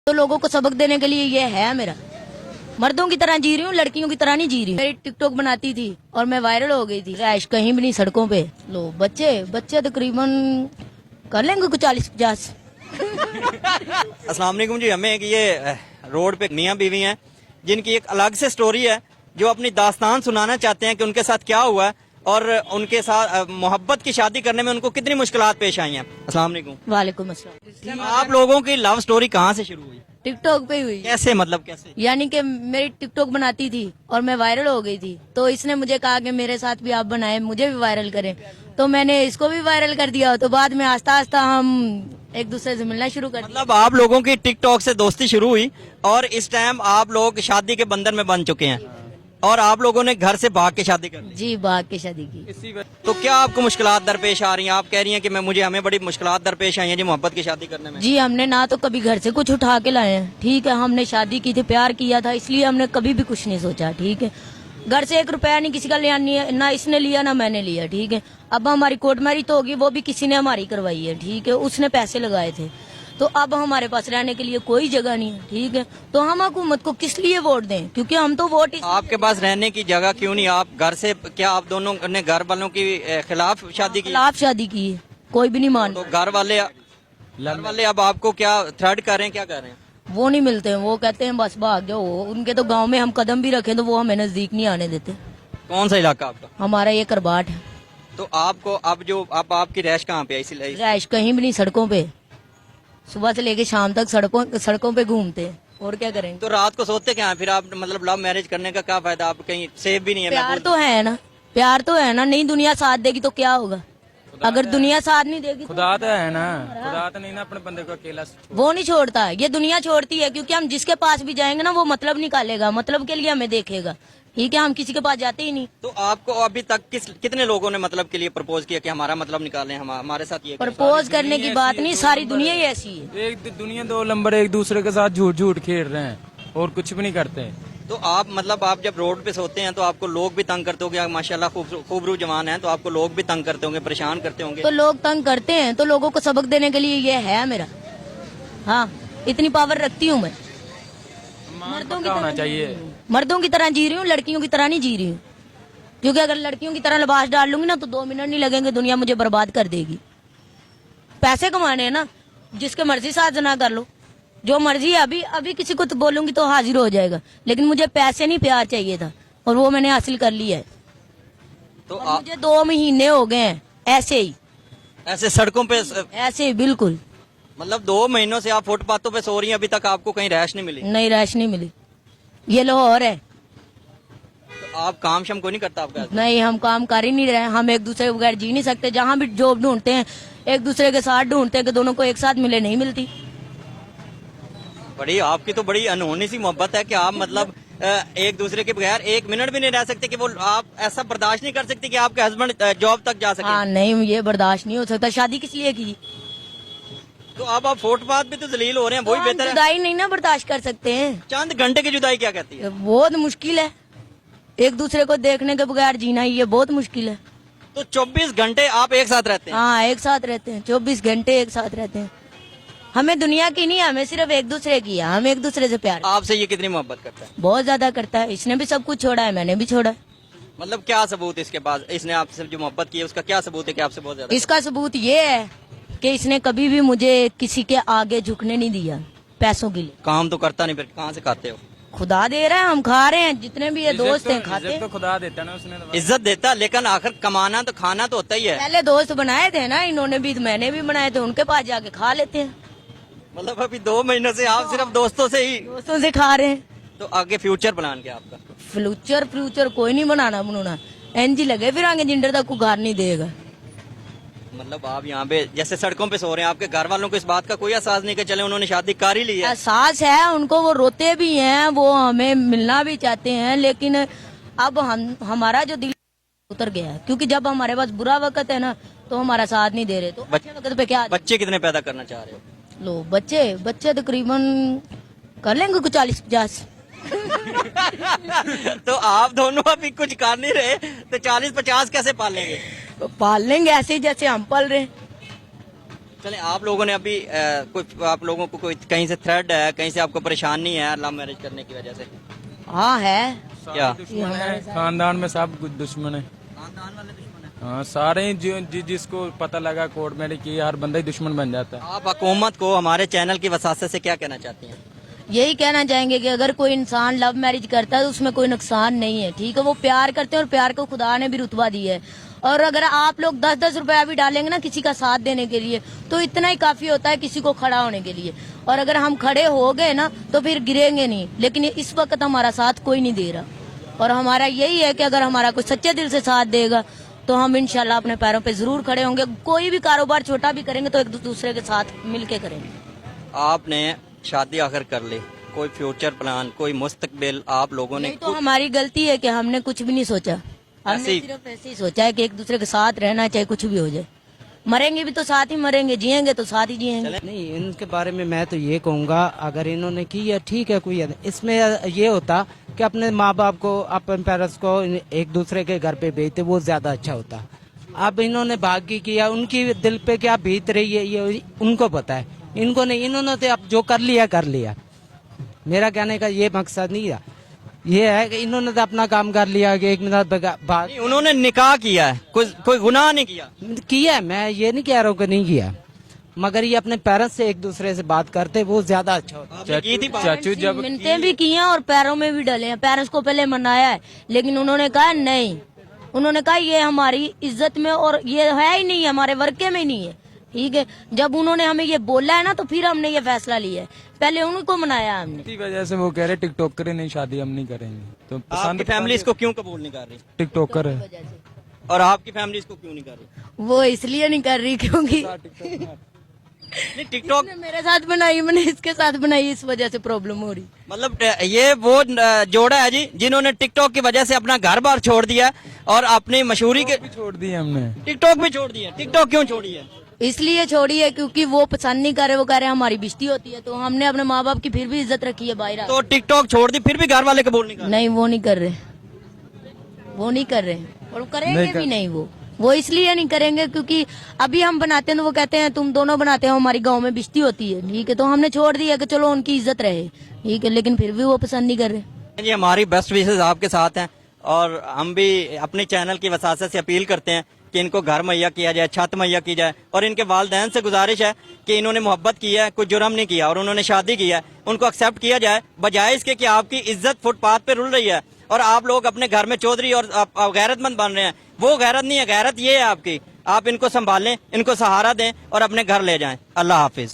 तो लोगों को सबक देने के लिए ये है मेरा। मर्दों की तरह जी रही हूँ, लड़कियों की तरह नहीं जी रही हूँ। मेरी टिकटॉक बनाती थी और मैं वायरल हो गई थी। रैश कहीं भी नहीं सड़कों पे। लो बच्चे तकरीबन कर लेंगे कुछ 40-50। अस्सलाम वालेकुम जी। हमें एक ये रोड पे मियाँ बीवी हैं जिनकी एक अलग से स्टोरी है, जो अपनी दास्तान सुनाना चाहते हैं कि उनके साथ क्या हुआ है और उनके साथ मोहब्बत की शादी करने में उनको कितनी मुश्किलात पेश आई हैं। अस्सलाम वालेकुम। वालेकुम अस्सलाम। आप लोगों की लव स्टोरी कहाँ से शुरू हुई? टिकटॉक पे हुई। कैसे, मतलब कैसे? यानी कि मेरी टिकटॉक बनाती थी और मैं वायरल हो गई थी, तो इसने मुझे कहा कि मेरे साथ भी आप बनाए, मुझे भी वायरल करें। तो मैंने इसको भी वायरल कर दिया। तो बाद में आस्ता आस्ता हम एक दूसरे से मिलना शुरू कर दिया। मतलब आप लोगों की टिकटॉक से दोस्ती शुरू हुई और इस टाइम आप लोग शादी के बंधन में बन चुके हैं और आप लोगों ने घर से भाग के शादी कर ली। जी, भाग के शादी की। तो क्या आपको मुश्किलात दरपेश आ रही हैं? आप कह रही हैं कि हमें बड़ी मुश्किलात दरपेश आई हैं जी मोहब्बत की शादी करने में। जी, हमने ना तो कभी घर से कुछ उठा के लाए हैं, ठीक है। हमने शादी की थी, प्यार किया था, इसलिए हमने कभी भी कुछ नहीं सोचा, ठीक है। घर से 1 रुपया नहीं किसी का लिया, नहीं ना इसने लिया ना मैंने लिया, ठीक है। अब हमारी कोर्ट मैरिज तो होगी, वो भी किसी ने हमारी करवाई है, ठीक है। उसने पैसे लगाए थे, तो अब हमारे पास रहने के लिए कोई जगह नहीं है, ठीक है। तो हम हुकूमत को किस लिए वोट दें, क्योंकि हम तो वोट आपके पास रहने की जगह क्यों नहीं? आप घर से, क्या आप दोनों ने घर वालों की खिलाफ शादी की? खिलाफ शादी की है, कोई भी नहीं मान। तो घर वाले अब आपको क्या थ्रेट कर रहे हैं, क्या कर रहे हैं? वो नहीं मिलते हैं, वो कहते हैं बस भाग जाओ। उनके तो गांव में हम कदम भी रखें तो वो हमें नजदीक नहीं आने देते। कौन सा इलाका आपका? हमारा ये करबाट है। तो आपको अब आपकी रैश कहाँ पे है? इसलिए रैश कहीं भी नहीं, सड़कों पे। सुबह से लेके शाम तक सड़कों पे घूमते हैं, और क्या करेंगे। तो रात को सोते क्या हैं फिर आप? मतलब लव मैरिज करने का क्या फायदा? आप कहीं सेफ भी नहीं है। प्यार तो है ना, प्यार तो है ना। नहीं दुनिया साथ देगी तो क्या होगा? अगर दुनिया साथ नहीं देगी तो खुदा तो है ना, खुदा तो नहीं ना अपने बंदे को अकेला वो नहीं छोड़ता है। ये दुनिया छोड़ती है, क्योंकि हम जिसके पास भी जाएंगे ना वो मतलब निकालेगा, मतलब के लिए हमें देखेगा, ठीक है। हम किसी के पास जाते ही नहीं। तो आपको अभी तक कितने लोगों ने मतलब के लिए प्रपोज किया कि हमारा मतलब निकालें, हमारे साथ ये करें? प्रपोज करने की बात नहीं, सारी दुनिया ही ऐसी है। एक दुनिया 2 नंबर एक दूसरे के साथ झूठ खेल रहे हैं और कुछ भी नहीं करते। तो आप जब रोड पे सोते हैं तो आपको लोग भी तंग करते होंगे। माशाल्लाह खूबरू जवान हैं, तो आपको लोग भी तंग करते होंगे, परेशान करते होंगे। तो लोग तंग करते हैं, तो लोगों को सबक देने के लिए ये है मेरा। हाँ, इतनी पावर रखती हूँ मैं। मर्दों की तरह जी रही हूँ, लड़कियों की तरह नहीं जी रही हूँ। क्योंकि अगर लड़कियों की तरह लिबास डाल लूंगी ना तो 2 मिनट नहीं लगेंगे, दुनिया मुझे बर्बाद कर देगी। पैसे कमाने हैं ना, जिसके मर्जी साथ जना कर लो, जो मर्जी है। अभी किसी को तो बोलूंगी तो हाजिर हो जाएगा, लेकिन मुझे पैसे नहीं प्यार चाहिए था, और वो मैंने हासिल कर लिया है। तो मुझे 2 महीने हो गए हैं ऐसे ही, ऐसे सड़कों पे ऐसे ही बिल्कुल। मतलब 2 महीनों से आप फुटपाथों पे सो रही हैं, अभी तक आपको कहीं रैश नहीं मिली? नहीं, रैश नहीं मिली। ये लाहौर है। तो आप काम शाम कोई नहीं करता आपका? नहीं, हम काम कर ही नहीं रहे। हम एक दूसरे के बगैर जी नहीं सकते। जहाँ भी जॉब ढूंढते हैं एक दूसरे के साथ ढूंढते हैं कि दोनों को एक साथ मिले, नहीं मिलती। आपकी तो बड़ी अनहोनी सी मोहब्बत है कि आप मतलब एक दूसरे के बगैर 1 मिनट भी नहीं रह सकते, कि वो आप ऐसा बर्दाश्त नहीं कर सकते कि आपके हस्बैंड जॉब तक जा सके? हाँ, नहीं, ये बर्दाश्त नहीं हो सकता। शादी किस लिए की? तो अब आप फुटपाथ पे तो जलील हो रहे हैं, वही तो बेहतर है। जुदाई नहीं ना बर्दाश्त कर सकते हैं। चंद घंटे की जुदाई क्या कहती है? बहुत मुश्किल है, एक दूसरे को देखने के बगैर जीना, ये बहुत मुश्किल है। तो 24 घंटे आप एक साथ रहते हैं? हाँ, एक साथ रहते हैं, 24 घंटे एक साथ रहते हैं। हमें दुनिया की नहीं, हमें सिर्फ एक दूसरे की है। हम एक दूसरे से प्यार। आपसे ये कितनी मोहब्बत करता है? बहुत ज्यादा करता है। इसने भी सब कुछ छोड़ा है, मैंने भी छोड़ा है। मतलब क्या सबूत इसके पास? इसने आपसे जो मोहब्बत की है उसका क्या सबूत है कि आपसे बहुत ज्यादा? इसका सबूत ये है कि इसने कभी भी मुझे किसी के आगे झुकने नहीं दिया पैसों के लिए। काम तो करता नहीं, फिर कहाँ से खाते हो? खुदा दे रहा है, हम खा रहे हैं। जितने भी ये दोस्त हैं खाते हैं। तो खुदा देता ना, उसने तो इज्जत देता, लेकिन आखिर कमाना तो खाना तो होता ही है। पहले दोस्त बनाए थे ना इन्होंने भी, मैंने भी बनाए थे, उनके पास जाके खा लेते हैं। मतलब अभी 2 महीनों से आप सिर्फ दोस्तों से ही? दोस्तों से खा रहे हैं। तो आगे फ्यूचर प्लान क्या आपका? फ्यूचर कोई नहीं बनाना एनजी लगे फिर आगे जिंदर तक उगार नहीं देगा। मतलब आप यहाँ पे जैसे सड़कों पे सो रहे हैं, आपके घर वालों को इस बात का कोई एहसास नहीं कि चले उन्होंने शादी कर ही ली है? एहसास है उनको, वो रोते भी हैं, वो हमें मिलना भी चाहते हैं, लेकिन अब हमारा जो दिल उतर गया है, क्योंकि जब हमारे पास बुरा वक्त है ना तो हमारा साथ नहीं दे रहे। तो अच्छे वक्त पे क्या? बच्चे कितने पैदा करना चाह रहे हो? लो बच्चे तकरीबन कर लेंगे कुछ 40-50। तो आप दोनों अभी कुछ कर नहीं रहे, तो 40-50 कैसे पालेंगे? पाल लेंगे ऐसे ही जैसे हम पल रहे हैं। चले आप लोगों ने अभी कुछ आप लोगों को कोई कहीं से थ्रेड है, कहीं से आपको परेशानी है लव मैरिज करने की वजह से? हाँ है। क्या दुश्मन है, खानदान में सब कुछ दुश्मन है। खानदान वाले दुश्मन है? हाँ, सारे ही जिसको पता लगा कोर्ट मैरिज की, हर बंदा ही दुश्मन बन जाता है। आप हुकूमत को हमारे चैनल की वसासत से क्या कहना चाहती हैं? यही कहना चाहेंगे कि अगर कोई इंसान लव मैरिज करता है तो उसमें कोई नुकसान नहीं है, ठीक है। वो प्यार करते हैं और प्यार को खुदा ने भी रुतबा दिया है। और अगर आप लोग 10-10 रुपया भी डालेंगे ना किसी का साथ देने के लिए तो इतना ही काफी होता है किसी को खड़ा होने के लिए। और अगर हम खड़े हो गए ना तो फिर गिरेंगे नहीं, लेकिन इस वक्त हमारा साथ कोई नहीं दे रहा। और हमारा यही है कि अगर हमारा कोई सच्चे दिल से साथ देगा तो हम इंशाल्लाह अपने पैरों पे जरूर खड़े होंगे। कोई भी कारोबार छोटा भी करेंगे तो एक दूसरे के साथ मिलके करेंगे। आपने शादी आखिर कर ली, कोई फ्यूचर प्लान, कोई मुस्तकबिल आप लोगों ने नहीं तो हमारी गलती है कि हमने कुछ भी नहीं सोचा। हमने ऐसे ही- सिर्फ ऐसे ही सोचा है कि एक दूसरे के साथ रहना, चाहे कुछ भी हो जाए। मरेंगे भी तो साथ ही मरेंगे, जिएंगे तो साथ ही जिएंगे। नहीं, इनके बारे में मैं तो ये कहूँगा अगर इन्होंने की है ठीक है, कोई इसमें ये होता कि अपने माँ बाप को, अपने पेरेंट्स को एक दूसरे के घर पे भेजते, वो ज्यादा अच्छा होता। अब इन्होंने भाग्य किया, उनकी दिल पे क्या बीत रही है ये उनको पता है, इनको नहीं। इन्होंने तो अब जो कर लिया कर लिया। मेरा कहने का ये मकसद नहीं है, ये है कि इन्होंने तो अपना काम कर लिया कि 1 मिनट बाद नहीं, उन्होंने निकाह किया है, कोई गुनाह नहीं किया। किया है। मैं ये नहीं कह रहा हूँ कि नहीं किया, मगर ये अपने पेरेंट्स से एक दूसरे से बात करते, वो ज्यादा अच्छा होता। आपने की थी बात? चाचू जब मिन्नतें भी की हैं और पैरों में भी डले हैं। पेरेंट्स को पहले मनाया है, लेकिन उन्होंने कहा नहीं। उन्होंने कहा ये हमारी इज्जत में और ये है ही नहीं, हमारे वर्के में नहीं है, ठीक है। जब उन्होंने हमें ये बोला है ना तो फिर हमने ये फैसला लिया है। पहले उनको मनाया हमने। इसी वजह से वो कह रहे टिकटॉकर ही नहीं, शादी हम नहीं करेंगे। तो आपकी पसंद फैमिली इसको क्यों कबूल नहीं कर रही टिकटॉकर है। और आपकी फैमिली इसको क्यों नहीं कर रही? वो इसलिए नहीं कर रही क्योंकि नहीं, टिकटॉक इसने मेरे साथ बनाई, मैंने इसके साथ बनाई, इस वजह से प्रॉब्लम हो रही। मतलब ये वो जोड़ा है जी जिन्होंने टिकटॉक की वजह से अपना घर बार छोड़ दिया और अपनी मशहूरी के भी छोड़ दिए हमने। टिकटॉक भी छोड़ दिया। टिकटॉक क्यों छोड़ी है? इसलिए छोड़ी है क्योंकि वो पसंद नहीं कर रहे, वो कह रहे हैं हमारी बेइज्जती होती है। तो हमने अपने माँ बाप की फिर भी इज्जत रखी है बाहर। तो टिकटॉक छोड़ दी फिर भी घर वाले कबूल नहीं कर रहे? नहीं, वो नहीं कर रहे, वो नहीं कर रहे और करेंगे भी नहीं। वो इसलिए नहीं करेंगे क्योंकि अभी हम बनाते हैं तो वो कहते हैं तुम दोनों बनाते हो, हमारी गांव में बेइज्जती होती है, ठीक है। तो हमने छोड़ दिया कि चलो उनकी इज्जत रहे, ठीक है, लेकिन फिर भी वो पसंद नहीं कर रहे। जी हमारी बेस्ट विशेस आपके साथ हैं और हम भी अपने चैनल की वसासत से अपील करते हैं कि इनको घर मुहैया किया जाए, छत मुहैया की जाए। और इनके वालिदैन से गुजारिश है कि इन्होंने मोहब्बत की है, कुछ जुर्म नहीं किया और उन्होंने शादी की है, उनको एक्सेप्ट किया जाए, बजाय इसके कि आपकी इज्जत फुटपाथ पे रुल रही है और आप लोग अपने घर में चौधरी और गैरतमंद बन रहे हैं। वो गैरत नहीं है, गैरत ये है आपकी। आप इनको संभालें, इनको सहारा दें और अपने घर ले जाएं। अल्लाह हाफिज।